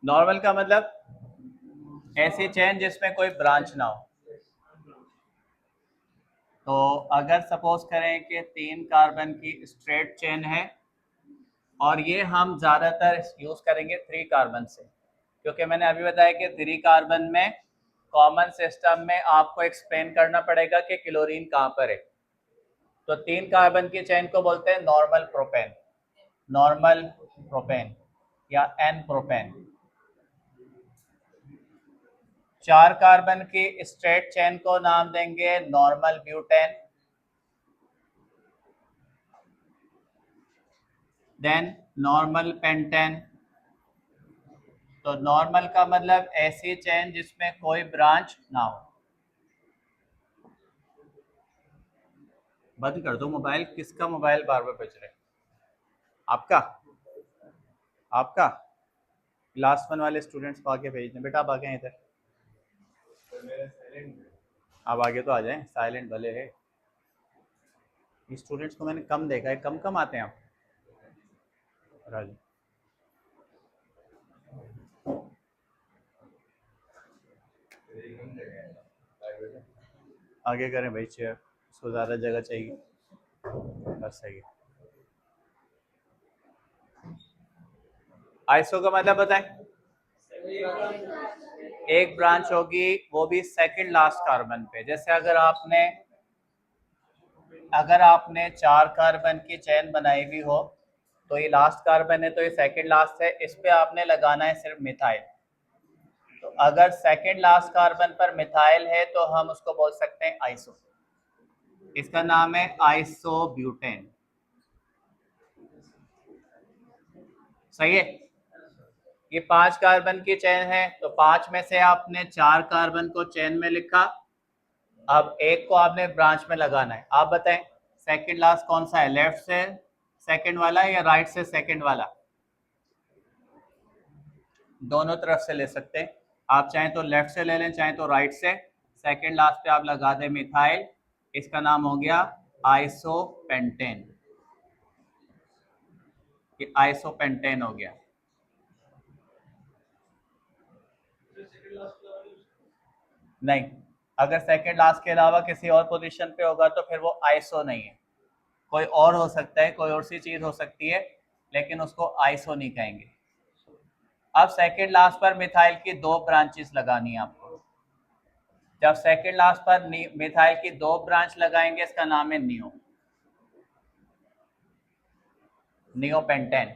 Normal का मतलब ऐसी चेन जिसमें कोई ब्रांच ना हो। तो अगर सपोज करें कि 3 कार्बन की स्ट्रेट चेन है और ये हम ज़्यादातर यूज़ करेंगे 3 कार्बन से, क्योंकि मैंने अभी बताया कि 3 कार्बन में कॉमन सिस्टम में आपको एक्सप्लेन करना पड़ेगा कि क्लोरीन कहाँ पर है। तो 3 कार्बन की चेन को बोलते हैं नॉर्मल प्रोपेन, नॉर्मल प्रोपेन या एन प्रोपेन। 4 कार्बन की स्ट्रेट चेन को नाम देंगे normal butane. Then normal pentane. तो नॉर्मल का मतलब ऐसी चेन जिसमें कोई ब्रांच ना हो। बंद कर दो मोबाइल। किसका मोबाइल बार बार बज रहा है? आपका? आपका? क्लास 1 वाले स्टूडेंट्स को आगे भेजने। बेटा आप आगे इधर। आप आगे तो आ जाएं, साइलेंट भले है। स्टूडेंट्स को मैंने कम देखा है, कम कम आते हैं आप। राजू आगे करें भाई चेयर, उसको ज़्यादा जगह चाहिए। बस सही है। आइसो का मतलब बताएं। एक ब्रांच होगी, वो भी सेकंड लास्ट कार्बन पे। जैसे अगर आपने 4 कार्बन की चेन बनाई हुई हो, तो ये लास्ट कार्बन है तो ये सेकंड लास्ट है, इस पे आपने लगाना है सिर्फ मिथाइल। तो अगर सेकंड लास्ट कार्बन पर मिथाइल है तो हम उसको बोल सकते हैं आइसो। इसका नाम है आइसोब्यूटेन। सही है। ये 5 कार्बन की चेन है, तो 5 में से आपने 4 कार्बन को चेन में लिखा। अब एक को आपने ब्रांच में लगाना है। आप बताएं सेकंड लास्ट कौन सा है, लेफ्ट से सेकंड वाला या राइट से सेकंड वाला? दोनों तरफ से ले सकते हैं। आप चाहें तो लेफ्ट से ले लें, चाहें तो राइट से। सेकंड लास्ट पे आप लगा दें मिथाइल। इसका नाम हो गया आइसोपेंटेन। ये आइसोपेंटेन हो गया। नहीं, अगर सेकंड लास्ट के अलावा किसी और पोजीशन पे होगा तो फिर वो आइसो नहीं है। कोई और हो सकता है, कोई और सी चीज हो सकती है, लेकिन उसको आइसो नहीं कहेंगे। अब सेकंड लास्ट पर मिथाइल की 2 ब्रांचेस लगानी है आपको। जब सेकंड लास्ट पर मिथाइल की 2 ब्रांच लगाएंगे, इसका नाम है नियो, नियोपेंटेन।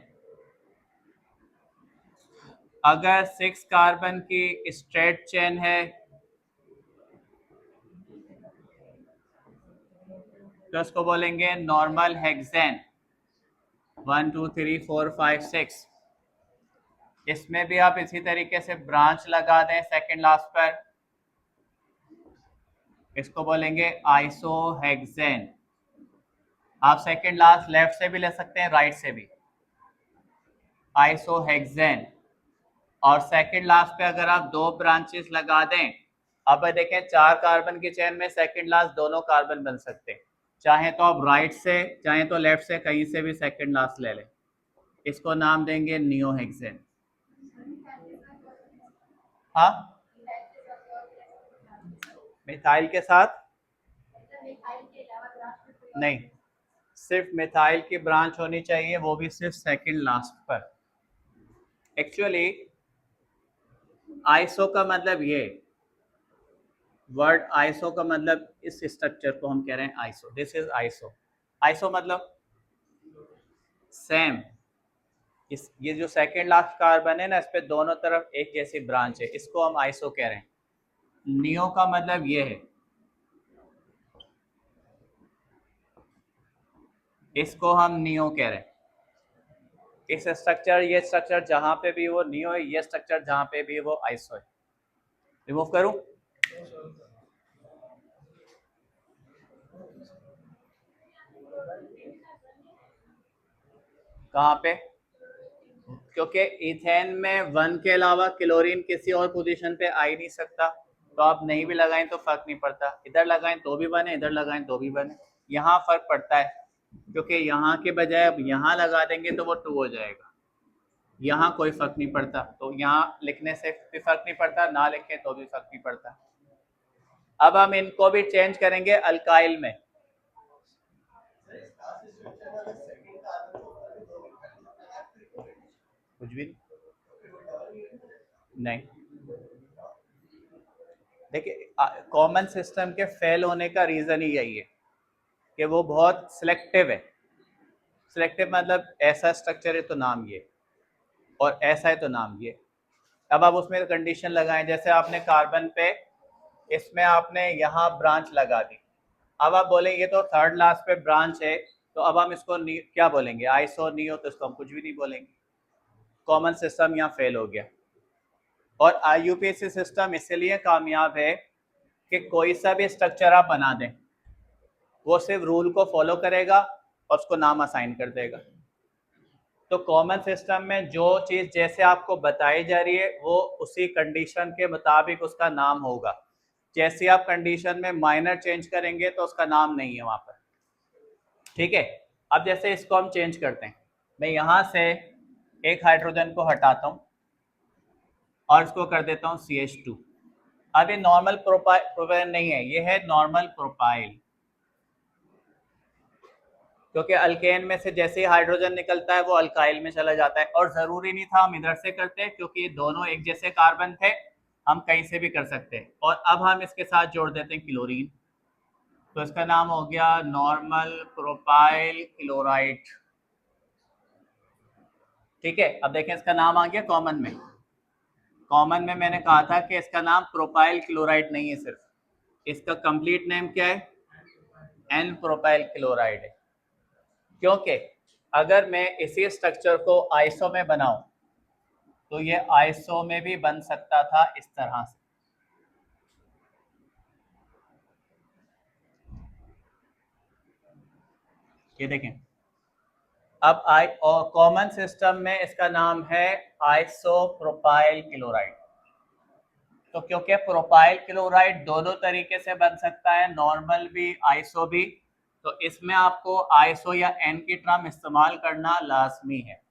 अगर 6 कार्बन की स्ट्रेट चेन है तो उसको बोलेंगे नॉर्मल हेक्सेन। 1 2 3 4 5 6। इसमें भी आप इसी तरीके से ब्रांच लगा दें सेकंड लास्ट पर, इसको बोलेंगे आइसोहेक्सेन। आप सेकंड लास्ट लेफ्ट से भी ले सकते हैं, राइट से भी, आइसोहेक्सेन। और सेकंड लास्ट पे अगर आप 2 ब्रांचेस लगा दें, अब देखें 4 कार्बन की चेन में सेकंड लास्ट दोनों कार्बन बन सकते हैं। चाहे तो आप राइट से, चाहे तो लेफ्ट से, कहीं से भी सेकंड लास्ट ले लें। इसको नाम देंगे नियोहेक्सेन। हाँ, मिथाइल के साथ नहीं, सिर्फ मिथाइल की ब्रांच होनी चाहिए, वो भी सिर्फ सेकंड लास्ट पर। एक्चुअली आइसो का मतलब ये, वर्ड आइसो का मतलब इस स्ट्रक्चर को हम कह रहे हैं iso. This is iso. Iso मतलब सेम। इस ये जो सेकंड लास्ट कार्बन है ना, इस पे दोनों तरफ एक जैसी ब्रांच है, इसको हम आइसो कह रहे हैं। नियो का मतलब ये है, इसको हम नियो कह रहे हैं। इस स्ट्रक्चर, ये स्ट्रक्चर जहां पे भी वो नियो है, ये स्ट्रक्चर जहां पे भी वो आइसो है। रिमूव करूं? कहां पे? क्योंकि इथेन में 1 के अलावा क्लोरीन किसी और पोजीशन पे आ ही नहीं सकता, तो आप नहीं भी लगाएं तो फर्क नहीं पड़ता। इधर लगाएं तो भी बने, इधर लगाएं तो भी बने। यहाँ फर्क पड़ता है, क्योंकि यहाँ के बजाय अब यहाँ लगा देंगे तो वो 2 हो जाएगा। यहाँ कोई फर्क नहीं पड़ता, तो यहाँ लिखने से भी फर्क नहीं पड़ता, ना लिखें तो भी फर्क नहीं पड़ता। अब हम इनको भी चेंज करेंगे अल्काइल में। कुछ भी नहीं। देखिए कॉमन सिस्टम के फेल होने का रीजन ही यही है कि वो बहुत सिलेक्टिव है। सिलेक्टिव मतलब ऐसा स्ट्रक्चर है तो नाम ये, और ऐसा है तो नाम ये। अब आप उसमें कंडीशन लगाएं, जैसे आपने कार्बन पे इसमें आपने यहाँ ब्रांच लगा दी, अब आप बोलेंगे तो थर्ड लास्ट पे ब्रांच है, तो अब हम इसको क्या बोलेंगे, आइसो नियो, तो इसको हम कुछ भी नहीं बोलेंगे। कॉमन सिस्टम यहाँ फेल हो गया। और यूपीएससी सिस्टम इसलिए कामयाब है कि कोई सा भी स्ट्रक्चर आप बना दें, वो सिर्फ रूल को फॉलो करेगा और उसको नाम असाइन कर देगा। तो कॉमन सिस्टम में जो चीज़ जैसे आपको बताई जा रही है वो उसी कंडीशन के मुताबिक उसका नाम होगा। जैसे आप कंडीशन में माइनर चेंज करेंगे तो उसका नाम नहीं है वहाँ पर। ठीक है, अब जैसे इसको हम चेंज करते हैं, मैं यहाँ से एक हाइड्रोजन को हटाता हूँ और इसको कर देता हूँ CH2। अब ये नॉर्मल प्रोपाइल नहीं है, ये है नॉर्मल प्रोपाइल, क्योंकि अल्केन में से जैसे ही हाइड्रोजन निकलता है वो अल्काइल में चला जाता है। और ज़रूरी नहीं था हम इधर से करते, क्योंकि ये दोनों एक जैसे कार्बन थे, हम कहीं से भी कर सकते हैं। और अब हम इसके साथ जोड़ देते हैं क्लोरीन, तो इसका नाम हो गया नॉर्मल प्रोपाइल क्लोराइड। ठीक है, अब देखें इसका नाम आ गया कॉमन में। कॉमन में मैंने कहा था कि इसका नाम प्रोपाइल क्लोराइड नहीं है, सिर्फ इसका कंप्लीट नेम क्या है, एन प्रोपाइल क्लोराइड है। क्योंकि अगर मैं इसी स्ट्रक्चर को आइसो में बनाऊं तो ये आइसो में भी बन सकता था इस तरह से। ये देखें, अब कॉमन सिस्टम में इसका नाम है आइसोप्रोपाइल क्लोराइड। तो क्योंकि प्रोपाइल क्लोराइड दोनों तरीके से बन सकता है, नॉर्मल भी आइसो भी, तो इसमें आपको आइसो या एन की टर्म इस्तेमाल करना लाजमी है।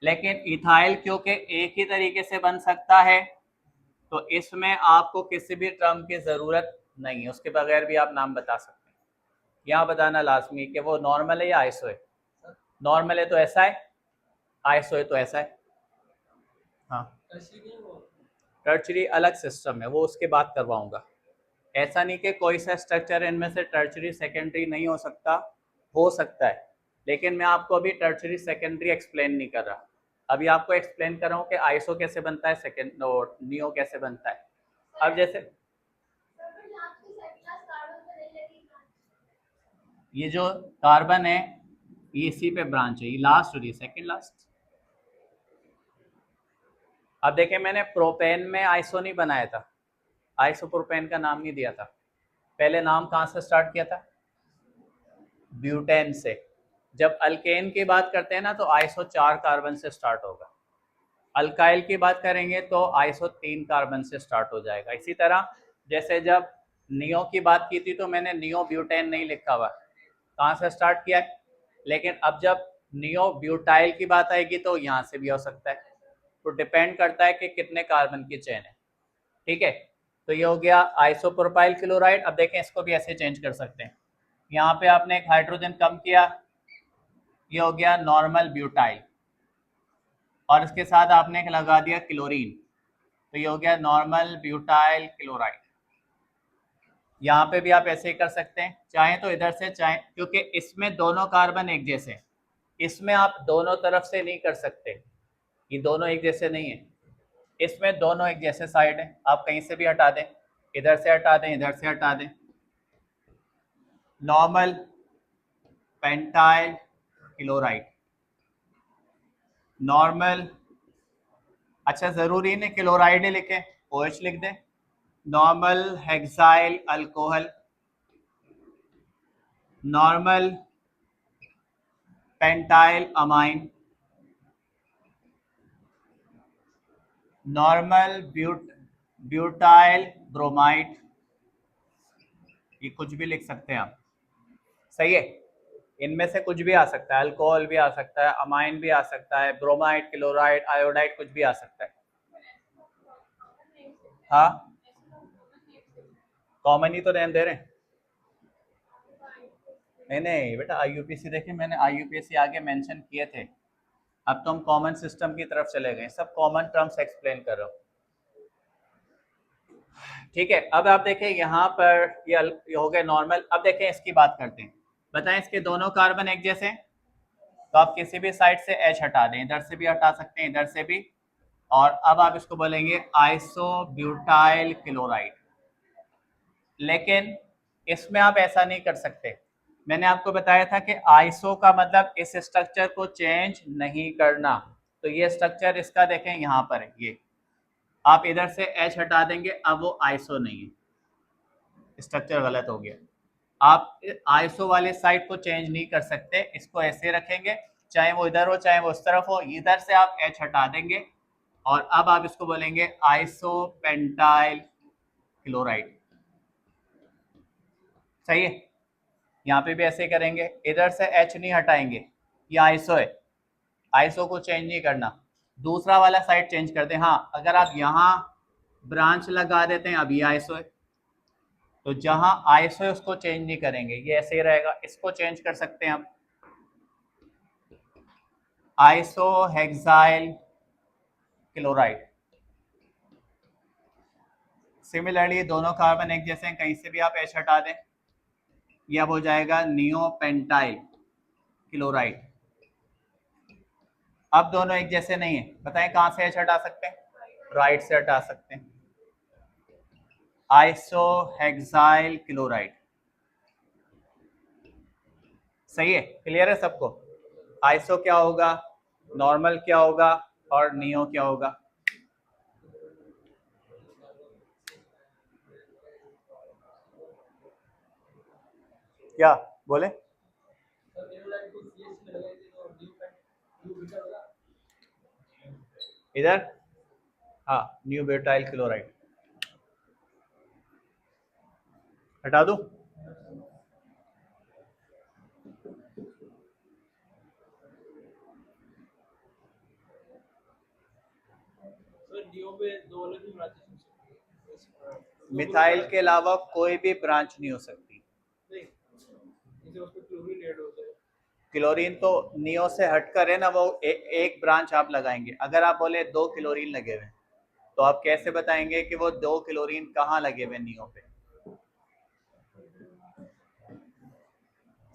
लेकिन इथाइल क्योंकि एक ही तरीके से बन सकता है, तो इसमें आपको किसी भी टर्म की ज़रूरत नहीं है, उसके बगैर भी आप नाम बता सकते हैं। यहाँ बताना लाजमी है कि वो नॉर्मल है या आइसो है। नॉर्मल है तो ऐसा है, आइसो है तो ऐसा है। हाँ, टर्चरी अलग सिस्टम है, वो उसके बाद करवाऊंगा। ऐसा नहीं कि कोई सा स्ट्रक्चर इनमें से टर्चरी सेकेंडरी नहीं हो सकता, हो सकता है, लेकिन मैं आपको अभी टर्चरी सेकेंडरी एक्सप्लेन नहीं कर रहा। अभी आपको एक्सप्लेन कर रहा हूँ कि आइसो कैसे बनता है, सेकेंड नियो कैसे बनता है। अब जैसे ये जो कार्बन है ये इसी पे ब्रांच है, ये लास्ट हो रही है, सेकेंड लास्ट। अब देखें, मैंने प्रोपेन में आइसो नहीं बनाया था, आइसोप्रोपेन का नाम नहीं दिया था। पहले नाम कहाँ से स्टार्ट किया था, ब्यूटेन से। जब अल्केन की बात करते हैं ना तो आइसो 4 कार्बन से स्टार्ट होगा, अल्काइल की बात करेंगे तो आइसो 3 कार्बन से स्टार्ट हो जाएगा। इसी तरह जैसे जब नियो की बात की थी तो मैंने नियो ब्यूटेन नहीं लिखा हुआ, कहाँ से स्टार्ट किया है, लेकिन अब जब नियो ब्यूटाइल की बात आएगी तो यहाँ से भी हो सकता है। तो डिपेंड करता है कि कितने कार्बन की चेन है। ठीक है, तो ये हो गया आइसोप्रोपाइल क्लोराइड। अब देखें, इसको भी ऐसे चेंज कर सकते हैं। यहाँ पे आपने एक हाइड्रोजन कम किया, ये हो गया नॉर्मल ब्यूटाइल, और इसके साथ आपने एक लगा दिया क्लोरीन, तो ये हो गया नॉर्मल ब्यूटाइल क्लोराइड। यहाँ पे भी आप ऐसे ही कर सकते हैं, चाहे तो इधर से, चाहे, क्योंकि इसमें दोनों कार्बन एक जैसे हैं, इसमें आप दोनों तरफ से नहीं कर सकते, ये दोनों एक जैसे नहीं है। इसमें दोनों एक जैसे साइड है, आप कहीं से भी हटा दें, इधर से हटा दें, इधर से हटा दें। नॉर्मल पेंटाइल क्लोराइड, नॉर्मल, अच्छा ज़रूरी नहीं क्लोराइड ही लिखें, OH लिख दें। Normal hexyl alcohol, normal pentyl amine, normal butyl bromide, ये कुछ भी लिख सकते हैं आप। सही है, इनमें से कुछ भी आ सकता है, अल्कोहल भी आ सकता है, अमाइन भी आ सकता है, ब्रोमाइड, क्लोराइड, आयोडाइड, कुछ भी आ सकता है। हाँ, कॉमन ही तो नेम दे रहे हैं। नहीं नहीं बेटा, आईयूपीएसी देखिए, मैंने आईयूपीएसी आगे मेंशन किए थे। अब तो हम कॉमन सिस्टम की तरफ चले गए, सब कॉमन टर्म्स एक्सप्लेन कर रहा हूँ। ठीक है, अब आप देखें यहाँ पर ये हो गए नॉर्मल। अब देखें इसकी बात करते हैं। बताएं इसके दोनों कार्बन एक जैसे हैं, तो आप किसी भी साइड से H हटा दें, इधर से भी हटा सकते हैं, इधर से भी। और अब आप इसको बोलेंगे आइसोब्यूटाइल क्लोराइड। लेकिन इसमें आप ऐसा नहीं कर सकते। मैंने आपको बताया था कि आइसो का मतलब इस स्ट्रक्चर को चेंज नहीं करना। तो ये स्ट्रक्चर इसका देखें यहाँ पर है, ये आप इधर से H हटा देंगे, अब वो आइसो नहीं है, स्ट्रक्चर गलत हो गया। आप आइसो वाले साइड को चेंज नहीं कर सकते, इसको ऐसे रखेंगे, चाहे वो इधर हो चाहे वो उस तरफ हो। इधर से आप H हटा देंगे और अब आप इसको बोलेंगे आइसोपेंटाइल क्लोराइड। सही है, यहाँ पे भी ऐसे करेंगे, इधर से H नहीं हटाएंगे, ये आइसो है, आइसो को चेंज नहीं करना। दूसरा वाला साइड चेंज कर दें। हाँ, अगर आप यहाँ ब्रांच लगा देते हैं, अब ये आइसो है, तो जहां आइसो है उसको चेंज नहीं करेंगे, ये ऐसे ही रहेगा। इसको चेंज कर सकते हैं हम, आइसो हेक्साइल क्लोराइड। सिमिलरली दोनों कार्बन एक जैसे हैं, कहीं से भी आप H हटा दें, ये अब हो जाएगा नियोपेंटाइल क्लोराइड। अब दोनों एक जैसे नहीं है, बताएं कहां से H हटा सकते हैं? राइट से हटा सकते हैं, आइसो हेक्साइल क्लोराइड। सही है, क्लियर है सबको? आइसो क्या होगा, नॉर्मल क्या होगा और नियो क्या होगा? क्या बोले? इधर हाँ, न्यू ब्यूटाइल क्लोराइड हटा दूं? मिथाइल के अलावा कोई भी ब्रांच नहीं हो सकती। क्लोरीन तो नियो से हटकर है ना, वो एक ब्रांच आप लगाएंगे। अगर आप बोले 2 क्लोरीन लगे हुए, तो आप कैसे बताएंगे कि वो 2 क्लोरीन कहाँ लगे हुए नियो पे?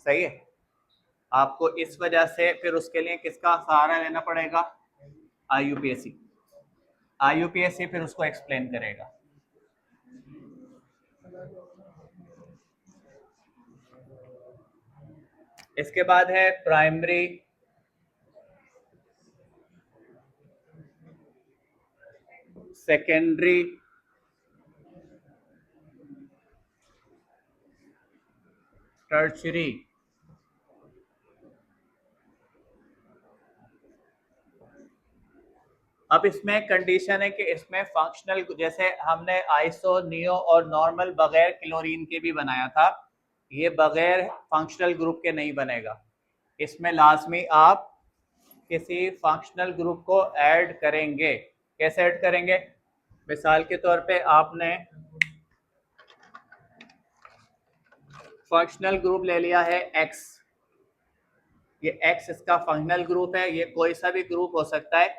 सही है, आपको इस वजह से फिर उसके लिए किसका सहारा लेना पड़ेगा? आईयूपीएसी। आईयूपीएसी फिर उसको एक्सप्लेन करेगा। इसके बाद है प्राइमरी सेकेंडरी टर्शरी। अब इसमें कंडीशन है कि इसमें फंक्शनल, जैसे हमने आइसो, नियो और नॉर्मल बगैर क्लोरीन के भी बनाया था, ये बगैर फंक्शनल ग्रुप के नहीं बनेगा। इसमें लाजमी आप किसी फंक्शनल ग्रुप को ऐड करेंगे। कैसे ऐड करेंगे? मिसाल के तौर पे आपने फंक्शनल ग्रुप ले लिया है X, ये X इसका फंक्शनल ग्रुप है, ये कोई सा भी ग्रुप हो सकता है,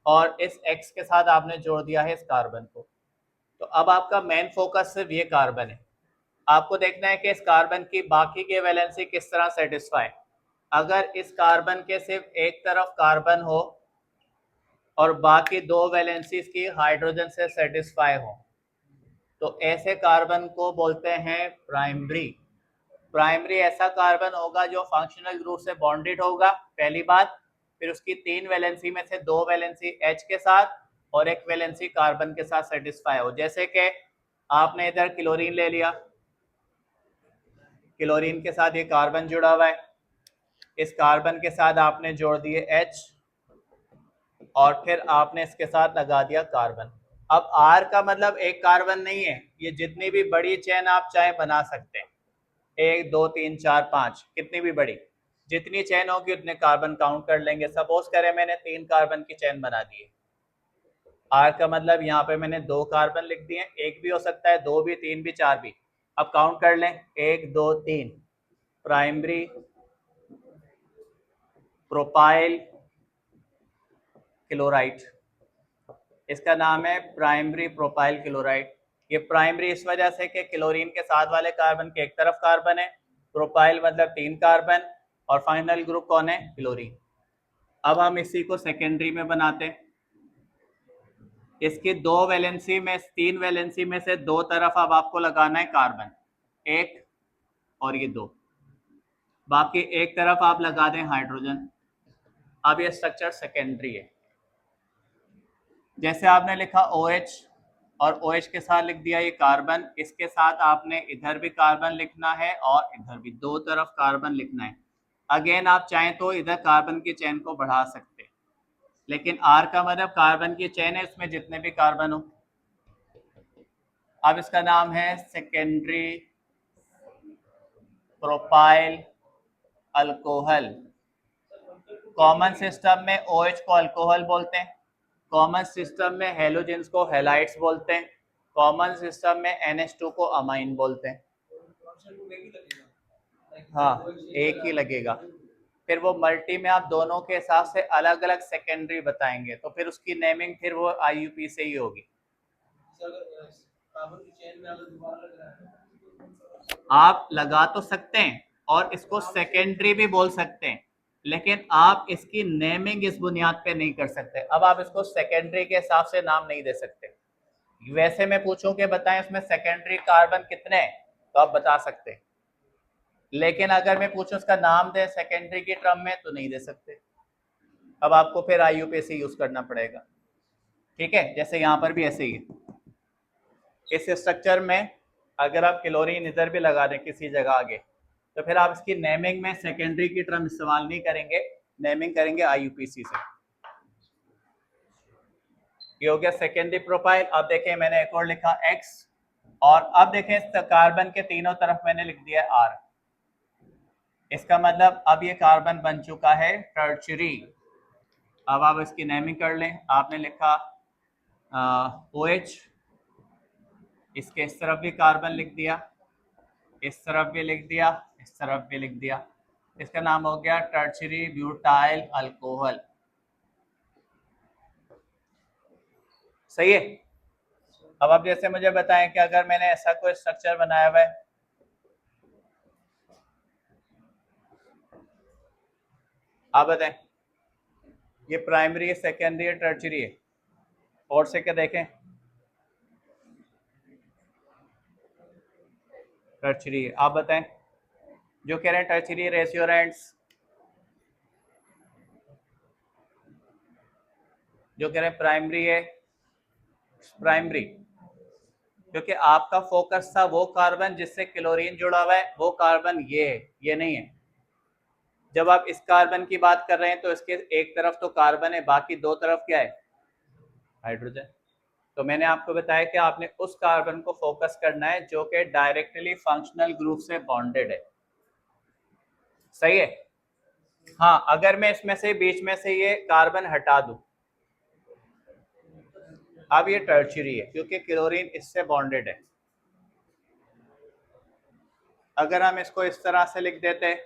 और इस X के साथ आपने जोड़ दिया है इस कार्बन को। तो अब आपका मेन फोकस सिर्फ ये कार्बन है। आपको देखना है कि इस कार्बन की बाकी के वैलेंसी किस तरह सेटिस्फाई। अगर इस कार्बन के सिर्फ एक तरफ कार्बन हो और बाकी दो वैलेंसीज की हाइड्रोजन से सेटिस्फाई हो, तो ऐसे कार्बन को बोलते हैं प्राइमरी। प्राइमरी ऐसा कार्बन होगा जो फंक्शनल ग्रुप से बॉन्डेड होगा, पहली बात। फिर उसकी 3 वैलेंसी में से 2 वैलेंसी H के साथ और 1 वैलेंसी कार्बन के साथ सेटिस्फाई हो। जैसे कि आपने इधर क्लोरीन ले लिया, क्लोरीन के साथ ये कार्बन जुड़ा हुआ है, इस कार्बन के साथ आपने जोड़ दिए H और फिर आपने इसके साथ लगा दिया कार्बन। अब R का मतलब एक कार्बन नहीं है, ये जितनी भी बड़ी चेन आप चाहे बना सकते हैं, 1 2 3 4 5, कितनी भी बड़ी। जितनी चेन होगी उतने कार्बन काउंट कर लेंगे। सपोज करें मैंने 3 कार्बन की चेन बना दी है, आर का मतलब यहाँ पे मैंने 2 कार्बन लिख दिए, एक भी हो सकता है, 2 भी, 3 भी, 4 भी। अब काउंट कर लें, 1 2 3, प्राइमरी प्रोपाइल क्लोराइड, इसका नाम है प्राइमरी प्रोपाइल क्लोराइड। ये प्राइमरी इस वजह से कि क्लोरीन के साथ वाले कार्बन के एक तरफ कार्बन है, प्रोपाइल मतलब 3 कार्बन, और फाइनल ग्रुप कौन है, क्लोरीन। अब हम इसी को सेकेंडरी में बनाते हैं। इसकी 2 वैलेंसी में, 3 वैलेंसी में से 2 तरफ अब आपको लगाना है कार्बन, 1 और ये 2, बाकी एक तरफ आप लगा दें हाइड्रोजन। अब ये स्ट्रक्चर सेकेंडरी है। जैसे आपने लिखा OH और OH के साथ लिख दिया ये कार्बन, इसके साथ आपने इधर भी कार्बन लिखना है और इधर भी, 2 तरफ कार्बन लिखना है। अगेन आप चाहें तो इधर कार्बन की चेन को बढ़ा सकते हैं, लेकिन R का मतलब कार्बन की चेन है, उसमें जितने भी कार्बन हो। अब इसका नाम है secondary propyl alcohol. Common system में OH को अल्कोहल बोलते हैं, कॉमन सिस्टम में हेलोजेंस को हेलाइड्स बोलते हैं, कॉमन सिस्टम में NH2 को अमाइन बोलते हैं। हाँ, एक ही लगेगा। फिर वो मल्टी में आप दोनों के हिसाब से अलग अलग सेकेंडरी बताएंगे, तो फिर उसकी नेमिंग फिर वो IUP से ही होगी। आप लगा तो सकते हैं और इसको सेकेंडरी भी बोल सकते हैं, लेकिन आप इसकी नेमिंग इस बुनियाद पे नहीं कर सकते। अब आप इसको सेकेंडरी के हिसाब से नाम नहीं दे सकते। वैसे मैं पूछूं कि बताएं इसमें सेकेंडरी कार्बन कितने हैं, तो आप बता सकते हैं, लेकिन अगर मैं पूछूं इसका नाम दे सेकेंडरी की टर्म में, तो नहीं दे सकते। अब आपको फिर IUPAC यूज करना पड़ेगा। ठीक है, जैसे यहाँ पर भी ऐसे ही है। इस स्ट्रक्चर में अगर आप क्लोरीन इधर भी लगा दें किसी जगह आगे, तो फिर आप इसकी नेमिंग में सेकेंडरी की टर्म इस्तेमाल नहीं करेंगे, नेमिंग करेंगे IUPAC से। ये हो गया सेकेंडरी प्रोफाइल। अब देखें मैंने एक और लिखा X, और अब देखें कार्बन के तीनों तरफ मैंने लिख दिया R। इसका मतलब अब ये कार्बन बन चुका है टर्चरी। अब आप इसकी नेमिंग कर लें। आपने लिखा OH, इसके इस तरफ भी कार्बन लिख दिया, इस तरफ भी लिख दिया, इस तरफ भी लिख दिया। इसका नाम हो गया टर्चरी ब्यूटाइल अल्कोहल। सही है। अब आप जैसे मुझे बताएं कि अगर मैंने ऐसा कोई स्ट्रक्चर बनाया हुआ है, आप बताएं ये प्राइमरी है, सेकेंडरी है, टर्चरी है, और से क्या देखें, टर्चरी है। आप बताएं जो कह रहे हैं टर्चरी रेस्योरेंट्स, जो कह रहे हैं प्राइमरी है, प्राइमरी, क्योंकि आपका फोकस था वो कार्बन जिससे क्लोरीन जुड़ा हुआ है, वो कार्बन ये है, ये नहीं है। जब आप इस कार्बन की बात कर रहे हैं तो इसके एक तरफ तो कार्बन है, बाकी 2 तरफ क्या है, हाइड्रोजन। तो मैंने आपको बताया कि आपने उस कार्बन को फोकस करना है जो कि डायरेक्टली फंक्शनल ग्रुप से बॉन्डेड है। सही है। हाँ, अगर मैं इसमें से बीच में से ये कार्बन हटा दूं, अब ये टर्चरी है क्योंकि क्लोरीन इससे बॉन्डेड है। अगर हम इसको इस तरह से लिख देते हैं,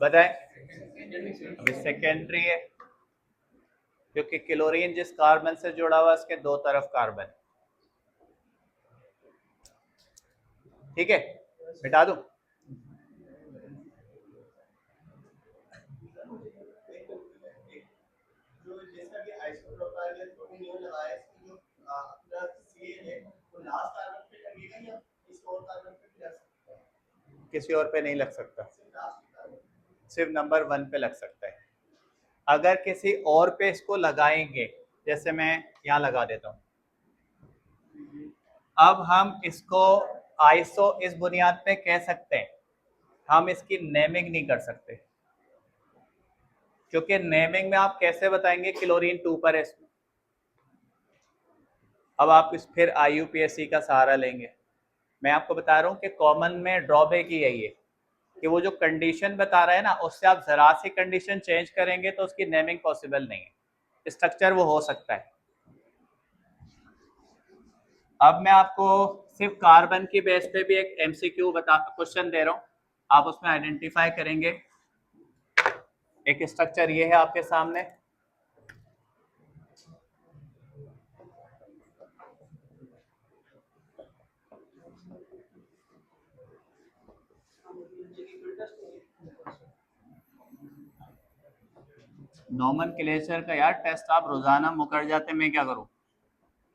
बताएं, अभी सेकेंडरी है क्योंकि क्लोरीन जिस कार्बन से जुड़ा हुआ उसके 2 तरफ कार्बन। ठीक है, मिटा दूं। किसी और पे नहीं लग सकता, सिर्फ नंबर 1 पे लग सकता है। अगर किसी और पे इसको लगाएंगे, जैसे मैं यहाँ लगा देता हूँ, अब हम इसको आइसो इस बुनियाद पे कह सकते हैं, हम इसकी नेमिंग नहीं कर सकते, क्योंकि नेमिंग में आप कैसे बताएंगे क्लोरीन 2 पर है इसमें। अब आप इस फिर IUPAC का सहारा लेंगे। मैं आपको बता रहा हूँ कि कॉमन में ड्रॉबैक ही यही है कि वो जो कंडीशन बता रहा है ना, उससे आप जरा सी कंडीशन चेंज करेंगे तो उसकी नेमिंग पॉसिबल नहीं है। स्ट्रक्चर वो हो सकता है। अब मैं आपको सिर्फ कार्बन की बेस पे भी एक एमसीक्यू बता क्वेश्चन दे रहा हूँ, आप उसमें आइडेंटिफाई करेंगे। एक स्ट्रक्चर ये है आपके सामने, नोमेनक्लेचर का यार टेस्ट आप रोजाना मुकर जाते, मैं क्या करूं?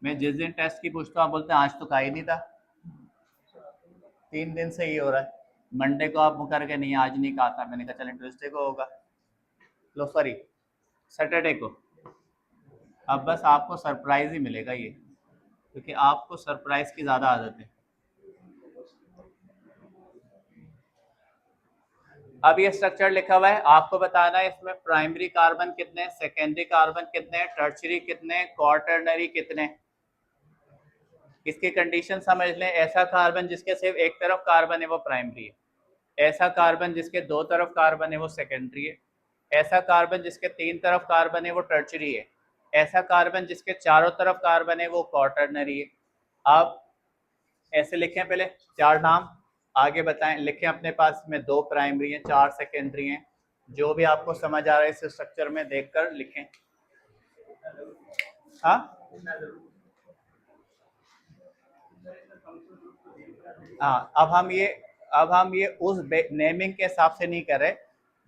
मैं जिस दिन टेस्ट की पूछता हूँ आप बोलते हैं आज तो का ही नहीं था। 3 दिन से ये हो रहा है। मंडे को आप मुकर के नहीं, आज नहीं कहा था, मैंने कहा चलें ट्यूसडे को होगा, लो सॉरी सैटरडे को। अब बस आपको सरप्राइज ही मिलेगा ये, क्योंकि आपको सरप्राइज की ज़्यादा आदत है। अब ये स्ट्रक्चर लिखा हुआ है, आपको बताना है इसमें प्राइमरी कार्बन कितने, सेकेंडरी कार्बन कितने, टर्शियरी कितने, क्वार्टरनरी कितने। इसकी कंडीशन समझ लें, ऐसा कार्बन जिसके सिर्फ एक तरफ कार्बन है वो प्राइमरी है, ऐसा कार्बन जिसके दो तरफ कार्बन है वो सेकेंडरी है, ऐसा कार्बन जिसके 3 तरफ कार्बन है वो टर्शियरी है, ऐसा कार्बन जिसके चारों तरफ कार्बन है वो क्वार्टरनरी है। आप ऐसे लिखें, पहले 4 नाम आगे बताएं, लिखें अपने पास में 2 प्राइमरी हैं, 4 सेकेंडरी हैं, जो भी आपको समझ आ रहा है इस स्ट्रक्चर में देखकर लिखें। हाँ हाँ, अब हम ये उस नेमिंग के हिसाब से नहीं कर रहे,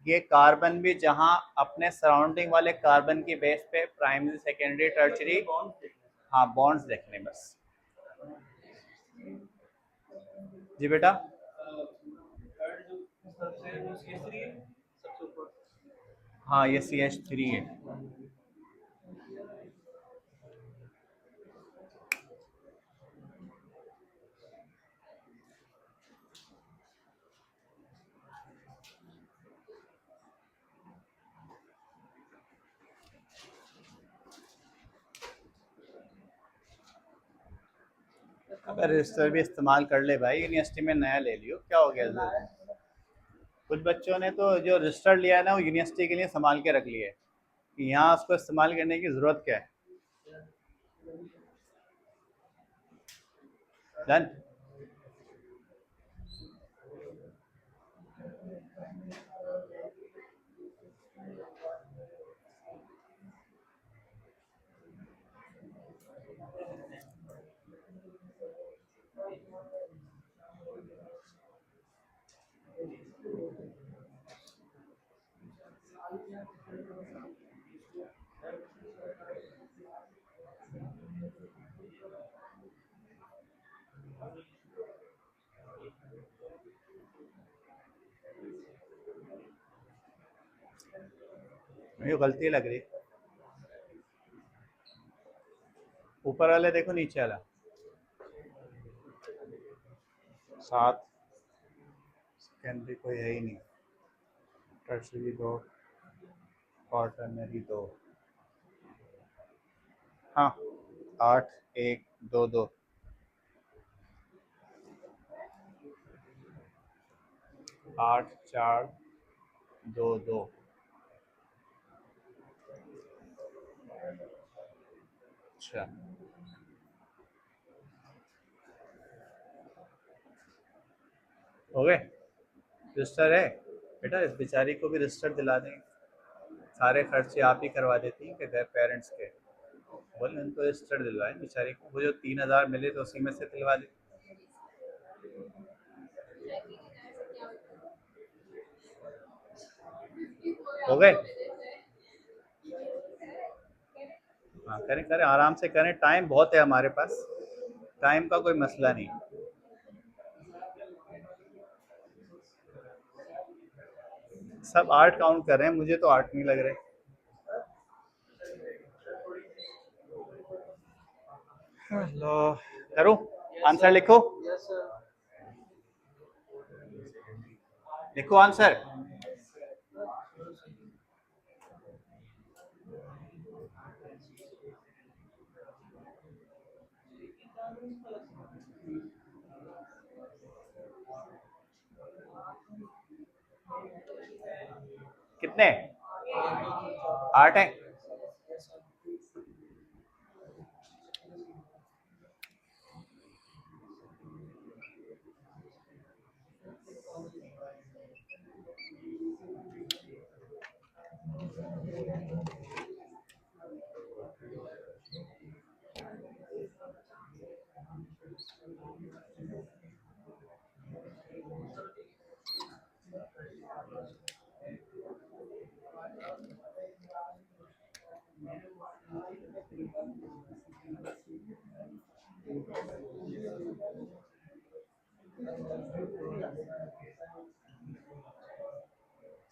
ये कार्बन भी जहां अपने सराउंडिंग वाले कार्बन की बेस पे प्राइमरी सेकेंडरी टर्शियरी, हाँ बॉन्ड्स देखने बस। जी बेटा, हाँ ये CH3 है। अगर रजिस्टर भी इस्तेमाल कर ले भाई, यूनिवर्सिटी में नया ले लियो, क्या हो गया? कुछ बच्चों ने तो जो रजिस्टर लिया है ना वो यूनिवर्सिटी के लिए संभाल के रख लिया है, कि यहाँ उसको इस्तेमाल करने की जरूरत क्या है। डन। मुझे गलती लग रही, ऊपर वाले देखो नीचे वाला 7 सेकेंडरी कोई है ही नहीं, टर्शियरी 2, क्वार्टरनरी 2, हाँ 8 1 2 2, 8 4 2 2। अच्छा हो गए, रजिस्टर है बेटा, इस बेचारी को भी रजिस्टर दिला दें, सारे खर्चे आप ही करवा देती हैं कि घर पेरेंट्स के, बोले उनको रजिस्टर दिलवाएं बेचारी को, वो जो 3,000 मिले तो उसी में से दिलवा दें। हो गए, हाँ करें करें, आराम से करें, टाइम बहुत है हमारे पास, टाइम का कोई मसला नहीं। सब 8 काउंट कर रहे हैं, मुझे तो 8 नहीं लग रहे। लो करूँ, आंसर लिखो, लिखो आंसर। कितने? 8 है।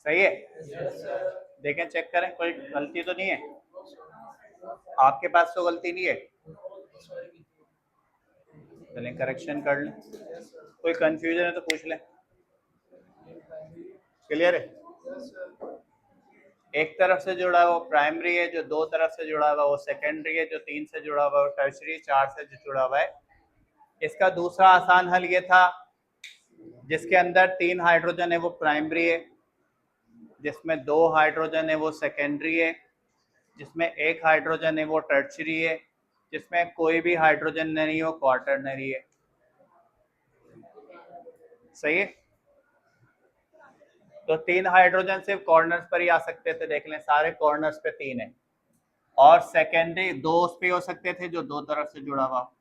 सही है? देखें, चेक करें, कोई गलती तो नहीं है आपके पास? तो गलती नहीं है? चलें करेक्शन कर लें। कोई कंफ्यूजन है तो पूछ लें। क्लियर है? एक तरफ से जुड़ा हुआ प्राइमरी है, जो दो तरफ से जुड़ा हुआ वो सेकेंडरी है, जो तीन से जुड़ा हुआ वो टर्शरी, चार से जो जुड़ा हुआ है। इसका दूसरा आसान हल ये था, जिसके अंदर 3 हाइड्रोजन है वो प्राइमरी है, जिसमें 2 हाइड्रोजन है वो सेकेंडरी है, जिसमें 1 हाइड्रोजन है वो टर्शरी है, जिसमें कोई भी हाइड्रोजन नहीं हो क्वार्टरनरी है। सही है? तो 3 हाइड्रोजन सिर्फ कॉर्नर्स पर ही आ सकते थे, देख लें सारे कॉर्नर्स पे 3 है। और सेकेंडरी 2 उस पे हो सकते थे जो दो तरफ से जुड़ा हुआ,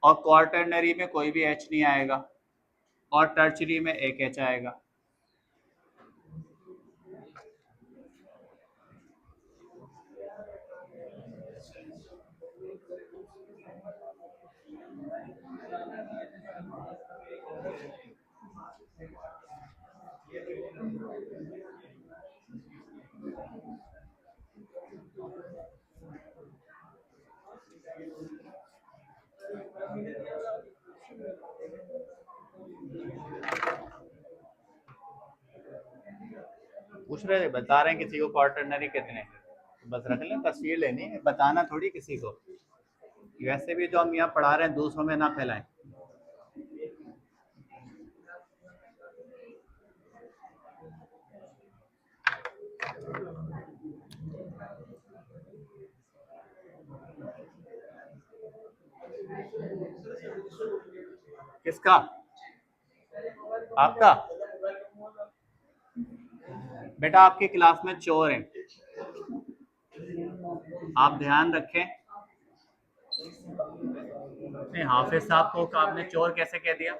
और क्वार्टरनरी में कोई भी एच नहीं आएगा, और टर्चरी में एक एच आएगा। पूछ रहे थे, बता रहे हैं किसी को क्वार्टरनरी कितने, बस रख लें, तस्वीर लेनी है, बताना थोड़ी किसी को। वैसे भी जो हम यहाँ पढ़ा रहे हैं दूसरों में ना फैलाएं। किसका? आपका? बेटा आपकी क्लास में चोर हैं, आप ध्यान रखें। नहीं, हाफिज साहब को आपने चोर कैसे कह दिया?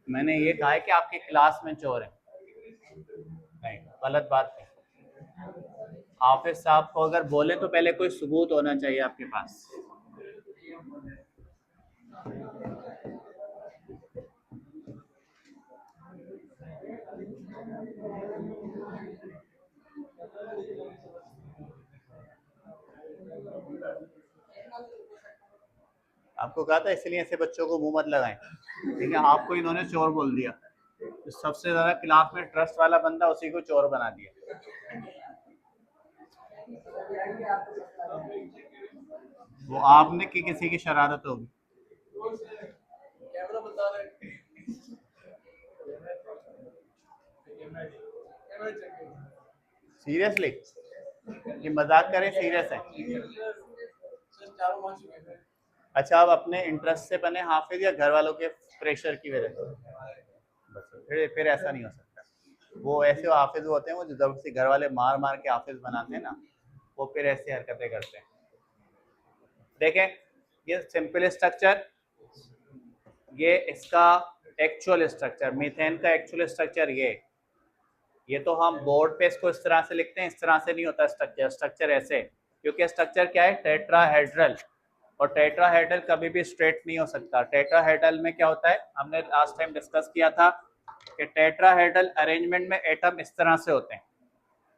मैंने ये कहा है कि आपकी क्लास में चोर है। नहीं, गलत बात है। हाफिज साहब को अगर बोले तो पहले कोई सबूत होना चाहिए आपके पास। आपको कहा था इसलिए ऐसे बच्चों को मुंह मत लगाएं। ठीक है, आपको इन्होंने चोर बोल दिया, तो सबसे ज्यादा क्लास में ट्रस्ट वाला बंदा उसी को चोर बना दिया। वो आपने कि किसी की शरारत होगी। सीरियसली? ये मजाक करें, सीरियस है? अच्छा, आप अपने इंटरेस्ट से बने हाफिज या घर वालों के प्रेशर की वजह से? बस फिर ऐसा नहीं हो सकता। वो ऐसे हाफिज होते हैं वो जो जबरदस्ती घर वाले मार मार के हाफिज बनाते हैं ना, वो फिर ऐसी हरकतें करते हैं। देखें, ये सिंपल स्ट्रक्चर, ये इसका एक्चुअल स्ट्रक्चर, मीथेन का एक्चुअल स्ट्रक्चर ये तो हम बोर्ड पे इसको इस तरह से लिखते हैं, इस तरह से नहीं होता स्ट्रक्चर। स्ट्रक्चर ऐसे, क्योंकि स्ट्रक्चर क्या है, टेट्राहेड्रल, और टेट्राहेड्रल कभी भी स्ट्रेट नहीं हो सकता। टेट्राहेड्रल में क्या होता है, हमने लास्ट टाइम डिस्कस किया था कि टेट्राहेड्रल अरेंजमेंट में एटम इस तरह से होते हैं।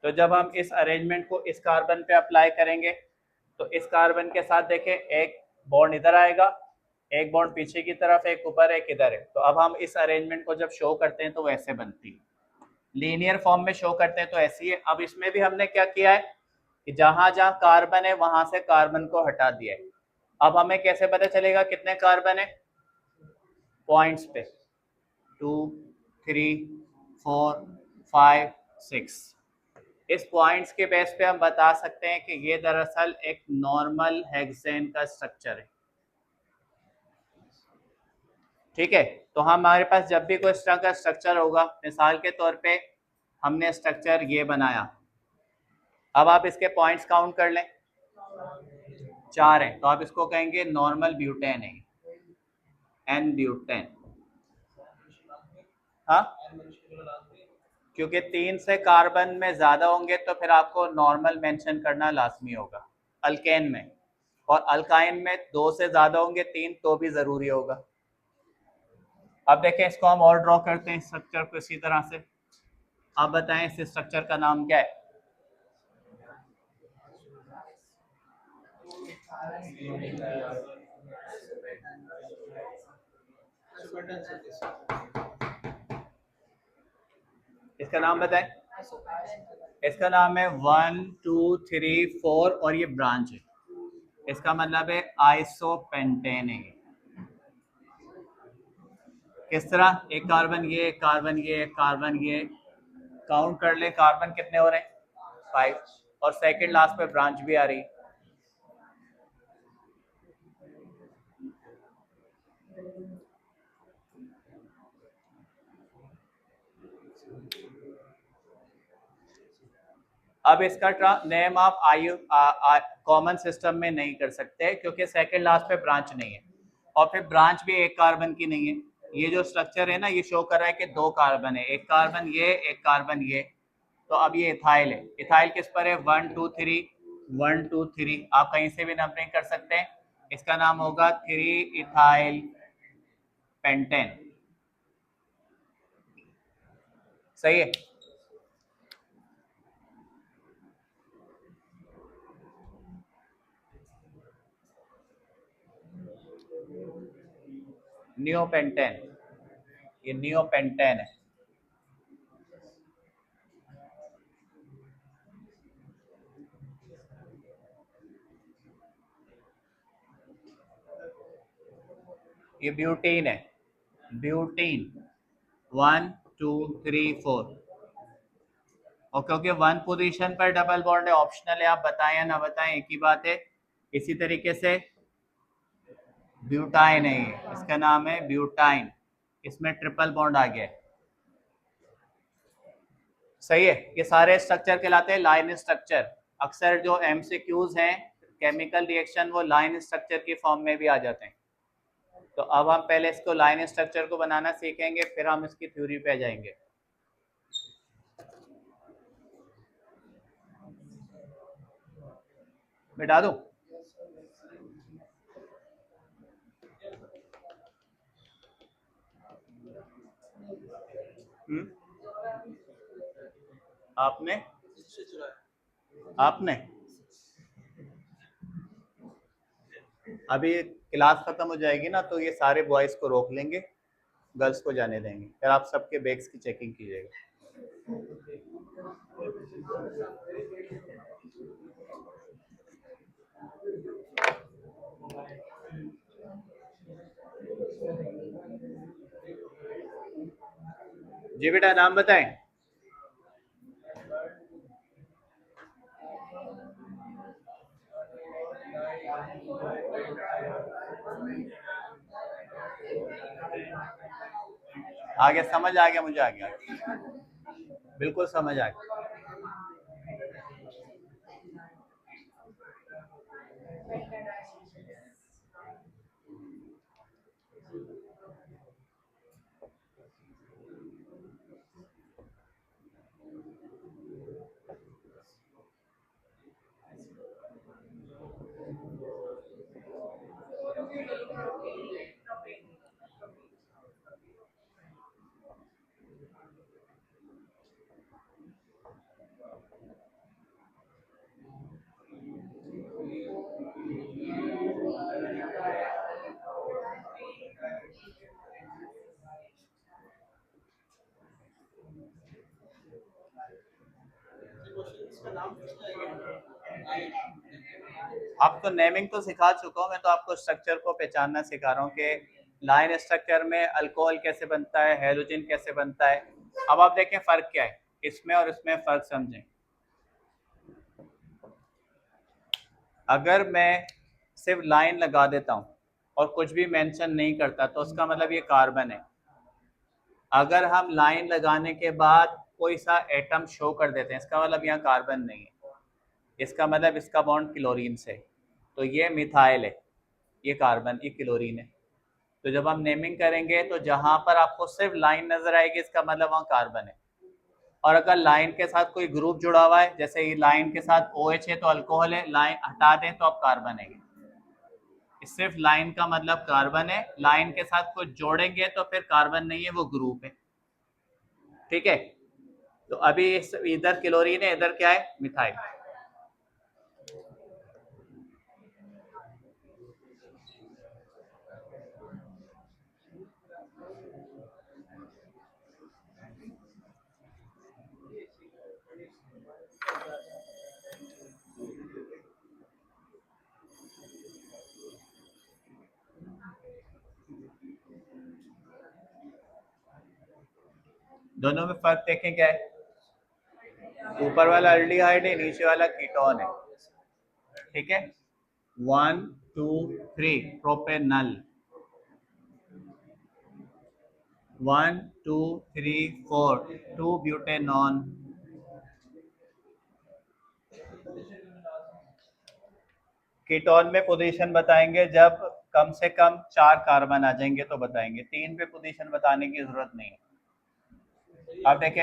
तो जब हम इस अरेंजमेंट को इस कार्बन पे अप्लाई करेंगे तो इस कार्बन के साथ देखें, एक बॉन्ड इधर आएगा, एक बॉन्ड पीछे की तरफ, एक ऊपर, एक इधर है। तो अब हम इस अरेंजमेंट को जब शो करते हैं तो वैसे बनती है, लीनियर फॉर्म में शो करते हैं तो ऐसी है। अब इसमें भी हमने क्या किया है कि जहां जहां कार्बन है वहां से कार्बन को हटा दिया है। अब हमें कैसे पता चलेगा कितने कार्बन है? पॉइंट्स पे, 2, 3, 4, 5, 6। इस पॉइंट्स के बेस पे हम बता सकते हैं कि ये दरअसल एक नॉर्मल हेक्सेन का स्ट्रक्चर है। ठीक है, तो हमारे पास जब भी कोई इस तरह का स्ट्रक्चर होगा, मिसाल के तौर पे हमने स्ट्रक्चर ये बनाया, अब आप इसके पॉइंट्स काउंट कर लें, 4 हैं, तो आप इसको कहेंगे नॉर्मल ब्यूटेन है, एन ब्यूटेन। हाँ, क्योंकि 3 से कार्बन में ज्यादा होंगे तो फिर आपको नॉर्मल मेंशन करना लाजमी होगा अल्केन में, और अल्काइन में 2 से ज्यादा होंगे, 3 तो भी जरूरी होगा। अब देखें, इसको हम और ड्रॉ करते हैं स्ट्रक्चर को इसी तरह से। आप बताएं इस स्ट्रक्चर का नाम क्या है? इसका नाम बताएं। इसका नाम है 1 2 3 4 और ये ब्रांच है, इसका मतलब है आइसोपेंटेन है। किस तरह? एक कार्बन ये, एक कार्बन ये, एक कार्बन ये, काउंट कर ले कार्बन कितने हो रहे हैं? 5, और सेकंड लास्ट पे ब्रांच भी आ रही है। अब इसका नेम आप आयु कॉमन सिस्टम में नहीं कर सकते क्योंकि सेकंड लास्ट पे ब्रांच नहीं है, और फिर ब्रांच भी एक कार्बन की नहीं है। ये जो स्ट्रक्चर है ना, ये शो कर रहा है कि 2 कार्बन है, एक कार्बन ये, एक कार्बन ये। तो अब ये इथाइल है, इथाइल किस पर है? 1 2 3, 1 2 3, आप कहीं से भी नंबरिंग कर सकते हैं। इसका नाम होगा 3 इथाइल पेंटेन। सही है। नियोपेंटेन, ये नियोपेंटेन है। ये ब्यूटीन है, ब्यूटीन 1 2 3 4। और क्योंकि 1 पोजीशन पर डबल बॉन्ड है, ऑप्शनल है, आप बताएं या ना बताएं एक ही बात है। इसी तरीके से ब्यूटाइन है, ये इसका नाम है ब्यूटाइन, इसमें ट्रिपल बॉन्ड आ गया है। सही है, ये सारे स्ट्रक्चर कहलाते हैं लाइन स्ट्रक्चर। अक्सर जो एमसीक्यूज हैं केमिकल रिएक्शन, वो लाइन स्ट्रक्चर की फॉर्म में भी आ जाते हैं। तो अब हम पहले इसको लाइन स्ट्रक्चर को बनाना सीखेंगे, फिर हम इसकी थ्योरी पे जाएंगे। मिटा दूं? आपने आपने अभी क्लास खत्म हो जाएगी ना, तो ये सारे बॉयज को रोक लेंगे, गर्ल्स को जाने देंगे, फिर आप सबके बैग्स की चेकिंग कीजिएगा। जी बेटा, नाम बताएं। आगे समझ आ गया? मुझे आ गया, बिल्कुल समझ आ गया। आपको नेमिंग तो सिखा चुका हूँ मैं, तो आपको स्ट्रक्चर को पहचानना सिखा रहा हूँ कि लाइन स्ट्रक्चर में अल्कोहल कैसे बनता है, हेलोजन कैसे बनता है। अब आप देखें फ़र्क क्या है इसमें और इसमें, फ़र्क समझें। अगर मैं सिर्फ लाइन लगा देता हूँ और कुछ भी मेंशन नहीं करता तो उसका मतलब ये कार्बन है। अगर हम लाइन लगाने के बाद कोई सा एटम शो कर देते हैं इसका मतलब यहाँ कार्बन नहीं है, इसका मतलब इसका बॉन्ड क्लोरीन से, तो ये मिथाइल है, ये कार्बन, ये क्लोरीन है। तो जब हम नेमिंग करेंगे तो जहां पर आपको सिर्फ लाइन नजर आएगी इसका मतलब वहाँ कार्बन है। और अगर लाइन के साथ कोई ग्रुप जुड़ा हुआ है, जैसे ये लाइन के साथ OH है तो अल्कोहल है, लाइन हटा दें तो अब कार्बन है। सिर्फ लाइन का मतलब कार्बन है, लाइन के साथ कुछ जोड़ेंगे तो फिर कार्बन नहीं है, वो ग्रुप है। ठीक है, तो अभी इधर क्लोरीन है, इधर क्या है, मिथाइल। दोनों में फर्क देखें क्या है, ऊपर वाला अल्डिहाइड है, नीचे वाला कीटोन है। ठीक है, 1 2 3 प्रोपेनल, 1 2 3 4 2 ब्यूटेनॉन। कीटोन में पोजीशन बताएंगे जब कम से कम 4 कार्बन आ जाएंगे तो बताएंगे, 3 पे पोजीशन बताने की जरूरत नहीं है। आप देखें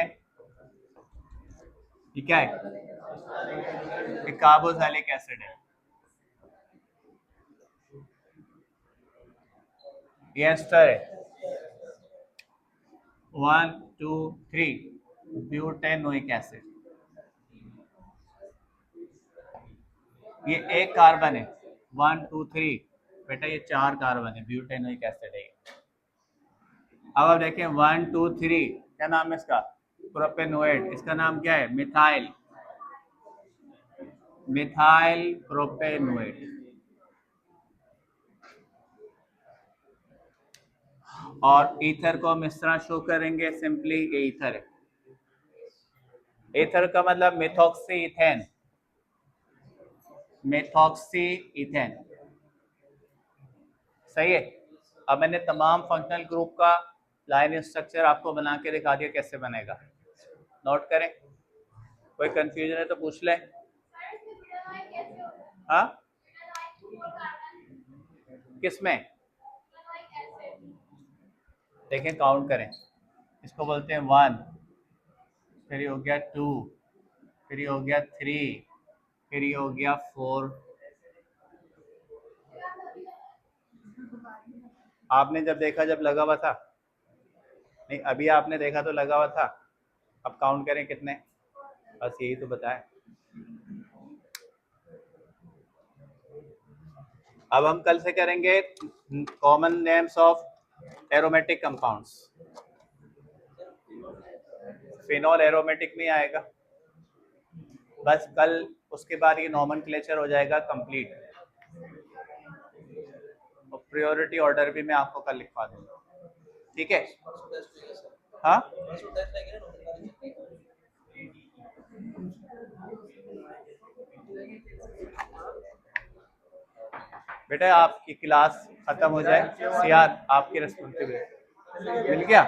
ये क्या है, ये कार्बोक्सिलिक एसिड है, ये एस्टर है, 1 2 3 ब्यूटेनोइक एसिड, ये एक कार्बन है, 1 2 3 बेटा ये 4 कार्बन है, ब्यूटेनोइक एसिड है। अब आप देखें 1 2 3, क्या नाम है इसका, प्रोपेनोएट, इसका नाम क्या है, मिथाइल, मिथाइल प्रोपेनोएट। और ईथर को हम इस तरह शो करेंगे, सिंपली ये ईथर है। ईथर का मतलब मेथॉक्सी इथेन, मेथॉक्सी इथेन, सही है। अब मैंने तमाम फंक्शनल ग्रुप का लाइन स्ट्रक्चर आपको बना के दिखा दिया कैसे बनेगा, नोट करें, कोई कंफ्यूजन है तो पूछ लें। हाँ किसमें, देखें काउंट करें, इसको बोलते हैं 1, फिर ये हो गया 2, फिर ये हो गया 3, फिर ये हो गया 4। आपने जब देखा जब लगा हुआ था, नहीं अभी आपने देखा तो लगा हुआ था, अब काउंट करें कितने, बस यही तो बताए। अब हम कल से करेंगे common names of aromatic compounds, phenol aromatic में आएगा, बस कल उसके बाद ये नॉमेनक्लेचर हो जाएगा कंप्लीट, और प्रायोरिटी ऑर्डर भी मैं आपको कल लिखवा दूंगा। ठीक है, हाँ बेटा आपकी क्लास खत्म हो जाए, सियार आपकी रिस्पॉन्सिबिलिटी मिल गया।